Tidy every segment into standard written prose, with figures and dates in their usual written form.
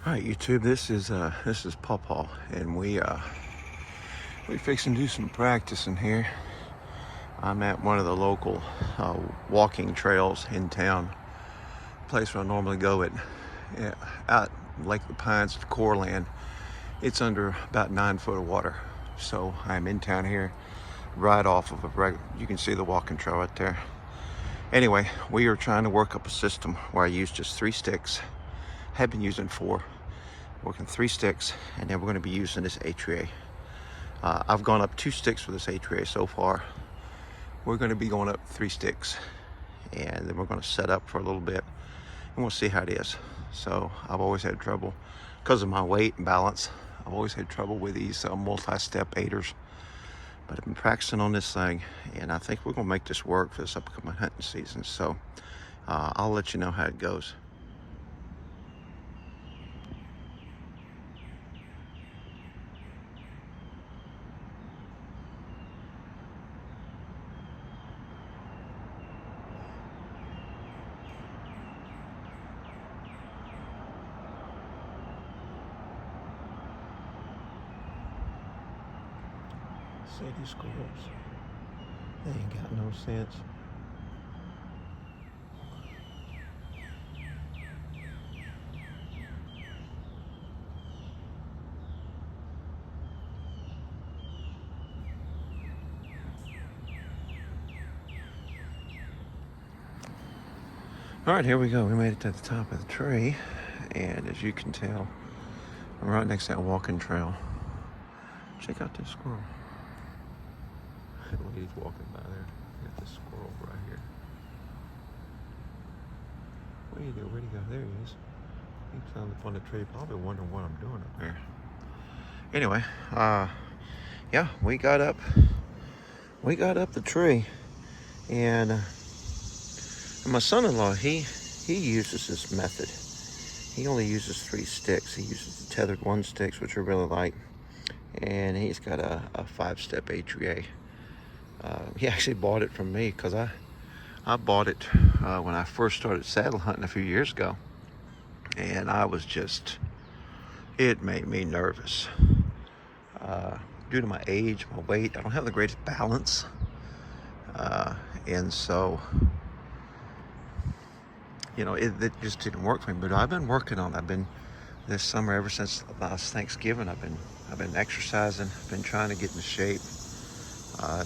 All right, YouTube. This is Paw, and we fixing to do some practicing here. I'm at one of the local walking trails in town, place where I normally go at out Lake the Pines, Coreland. It's under about 9 foot of water, so I'm in town here, right off of you can see the walking trail right there. Anyway, we are trying to work up a system where I use just 3 sticks. Have been using 4. Working 3 sticks, and then we're going to be using this Atria. I've gone up 2 sticks with this Atria so far. We're going to be going up 3 sticks, and then we're going to set up for a little bit, and we'll see how it is. So I've always had trouble because of my weight and balance. I've always had trouble with these multi-step aiders, but I've been practicing on this thing, and I think we're going to make this work for this upcoming hunting season. So I'll let you know how it goes. City squirrels, they ain't got no sense. All right, here we go. We made it to the top of the tree, and as you can tell, I'm right next to that walking trail. Check out this squirrel. Look, he's walking by there. Got this squirrel right here. What do you do? Where'd he go? There he is. He climbed up on the tree, probably wondering what I'm doing up there. Anyway, yeah, we got up the tree, and my son-in-law, he uses this method. He only uses 3 sticks. He uses the tethered 1 sticks, which are really light, and he's got a 5-step Atria. He actually bought it from me because I bought it when I first started saddle hunting a few years ago, and I was it made me nervous. Due to my age, my weight, I don't have the greatest balance, and so it just didn't work for me. But I've been working on it. I've been this summer, ever since last Thanksgiving, I've been exercising, been trying to get in shape.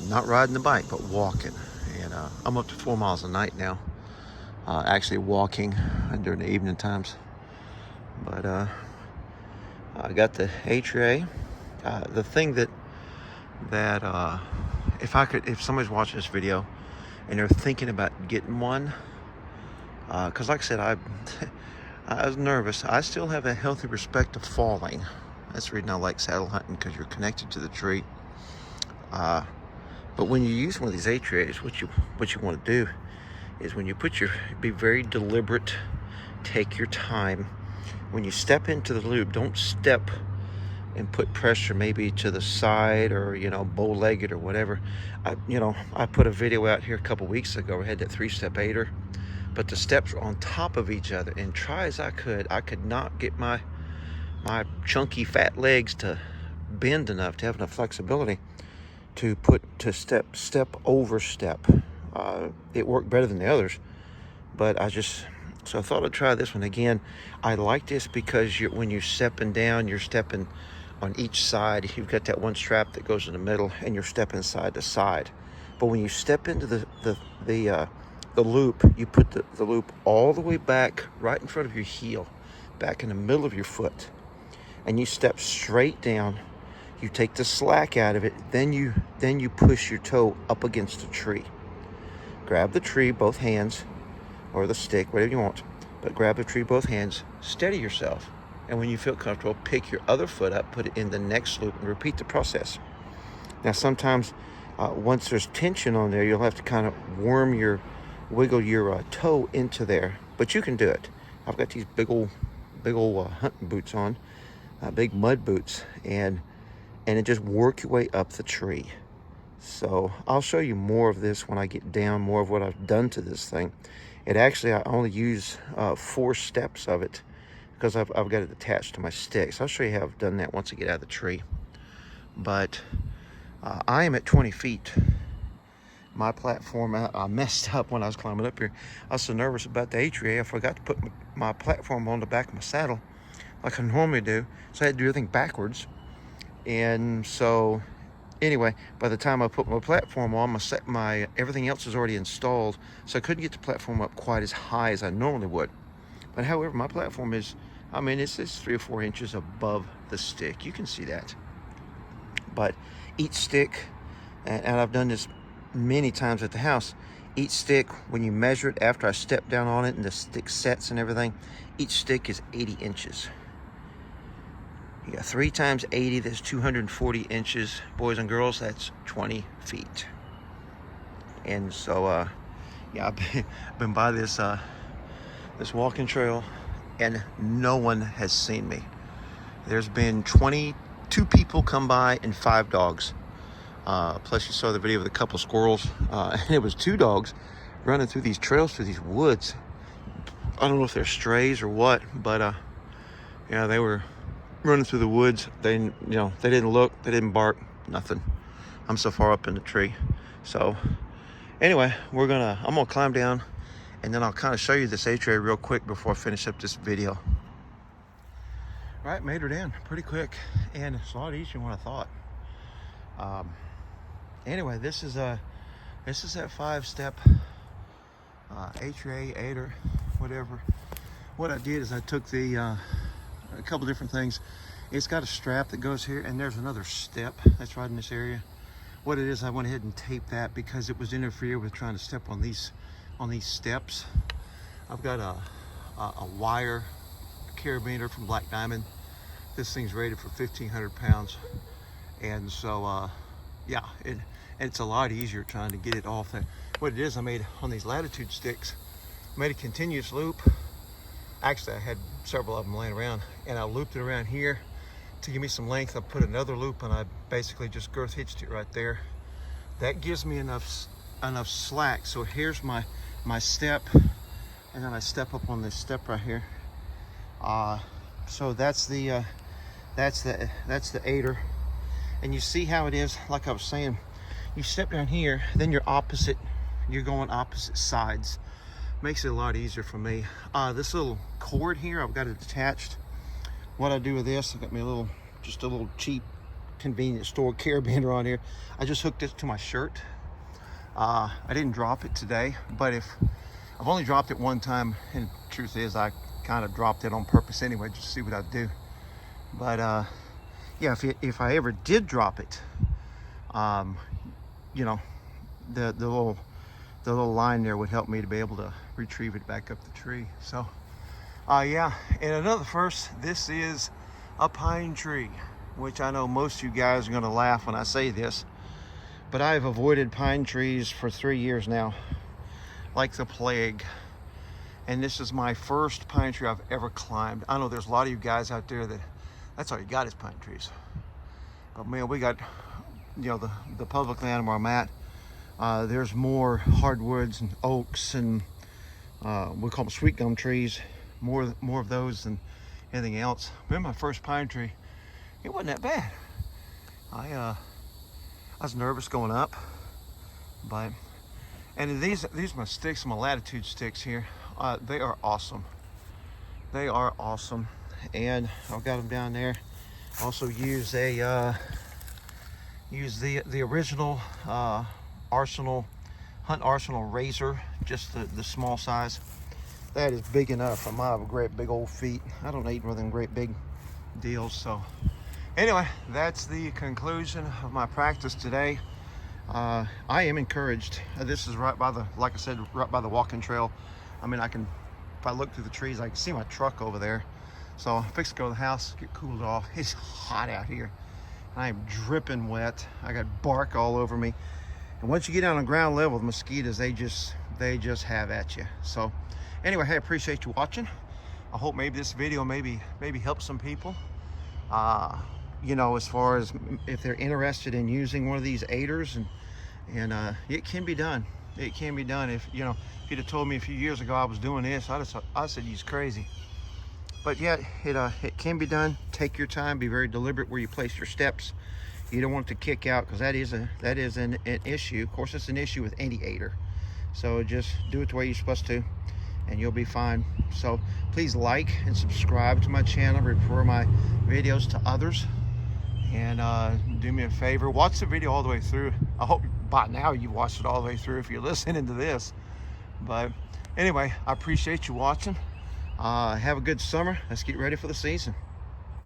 Not riding the bike, but walking, and I'm up to 4 miles a night now. Actually walking during the evening times. But I got the Atria. The thing that if somebody's watching this video and they're thinking about getting one, because like I said, I was nervous. I still have a healthy respect of falling. That's the reason I like saddle hunting, because you're connected to the tree. But when you use one of these Atrias, what you want to do is, when you be very deliberate, take your time. When you step into the loop, don't step and put pressure maybe to the side, or bow-legged or whatever. I put a video out here a couple weeks ago. I had that 3-step aider, but the steps were on top of each other, and try as I could not get my chunky fat legs to bend enough, to have enough flexibility to step over step. It worked better than the others, but so I thought I'd try this one again. I like this because when you're stepping down, you're stepping on each side. You've got that 1 strap that goes in the middle, and you're stepping side to side. But when you step into the loop, you put the loop all the way back, right in front of your heel, back in the middle of your foot, and you step straight down. You take the slack out of it, then you push your toe up against the tree. Grab the tree, both hands, or the stick, whatever you want, but grab the tree, both hands, steady yourself, and when you feel comfortable, pick your other foot up, put it in the next loop, and repeat the process. Now sometimes, once there's tension on there, you'll have to kind of wiggle your toe into there, but you can do it. I've got these big old hunting boots on, big mud boots, and it just work your way up the tree. So I'll show you more of this when I get down, more of what I've done to this thing. I only use 4 steps of it, because I've got it attached to my sticks. I'll show you how I've done that once I get out of the tree. But I am at 20 feet. My platform, I messed up when I was climbing up here. I was so nervous about the Atria, I forgot to put my platform on the back of my saddle like I normally do. So I had to do everything backwards. And so, anyway, by the time I put my platform on, my everything else is already installed. So I couldn't get the platform up quite as high as I normally would. But however, my platform is, I mean, it's 3 or 4 inches above the stick. You can see that. But each stick, and I've done this many times at the house, each stick, when you measure it after I step down on it and the stick sets and everything, each stick is 80 inches. You got 3 times 80, that's 240 inches. Boys and girls, that's 20 feet. And so, yeah, I've been by this walking trail and no one has seen me. There's been 22 people come by and 5 dogs. Plus you saw the video of the couple squirrels, and it was 2 dogs running through these trails, through these woods. I don't know if they're strays or what, but yeah, they were running through the woods. They didn't look, they didn't bark, nothing. I'm so far up in the tree. So anyway, I'm gonna climb down, and then I'll kind of show you this Atria real quick before I finish up this video. Right, made her down pretty quick, and it's a lot easier than what I thought. Anyway, this is that 5-step Atria, aider, whatever. What I did is I took a couple different things. It's got a strap that goes here, and there's another step that's right in this area. What it is, I went ahead and taped that because it was interfere with trying to step on these steps. I've got a wire carabiner from Black Diamond. This thing's rated for 1,500 pounds, and so yeah, it's a lot easier trying to get it off there. What it is, I made on these latitude sticks, made a continuous loop. Actually, I had several of them laying around, and I looped it around here to give me some length. I put another loop, and I basically just girth hitched it right there. That gives me enough slack. So here's my step, and then I step up on this step right here. So that's the aider. And you see how it is, like I was saying, you step down here, then you're going opposite sides. Makes it a lot easier for me. This little cord here, I've got it attached. What I do with this, I got me just a little cheap convenience store carabiner on here. I just hooked it to my shirt. I didn't drop it today, but I've only dropped it one time, and the truth is I kind of dropped it on purpose anyway, just to see what I'd do. But yeah, if I ever did drop it, you know, the little line there would help me to be able to retrieve it back up the tree. So yeah, and another first, this is a pine tree, which I know most of you guys are going to laugh when I say this, but I've avoided pine trees for 3 years now, like the plague. And this is my first pine tree I've ever climbed. I know there's a lot of you guys out there that's all you got is pine trees. But man, we got, you know, the public land where I'm at, there's more hardwoods and oaks and we call them sweet gum trees, more of those than anything else. Remember my first pine tree, it wasn't that bad. I was nervous going up, and these are my sticks, my latitude sticks here. They are awesome. They are awesome, and I've got them down there. Also use the original Hunt Arsenal razor, just the small size. That is big enough. I might have a great big old feet. I don't need more than great big deals. So anyway, that's the conclusion of my practice today. I am encouraged. This is right by like I said, right by the walking trail. I mean, if I look through the trees, I can see my truck over there. So I'm fixing to go to the house, get cooled off. It's hot out here. I am dripping wet. I got bark all over me. And once you get down on ground level, the mosquitoes, they just have at you. So anyway, hey, I appreciate you watching. I hope maybe this video maybe helps some people. You know, as far as if they're interested in using one of these aiders, and it can be done. It can be done. If you'd have told me a few years ago I was doing this, I'd have said you're crazy. But yeah, it can be done. Take your time. Be very deliberate where you place your steps. You don't want it to kick out, because that is an issue. Of course, it's an issue with any aider. So just do it the way you're supposed to, and you'll be fine. So please like and subscribe to my channel. Refer my videos to others. And do me a favor, watch the video all the way through. I hope by now you've watched it all the way through if you're listening to this. But anyway, I appreciate you watching. Have a good summer. Let's get ready for the season.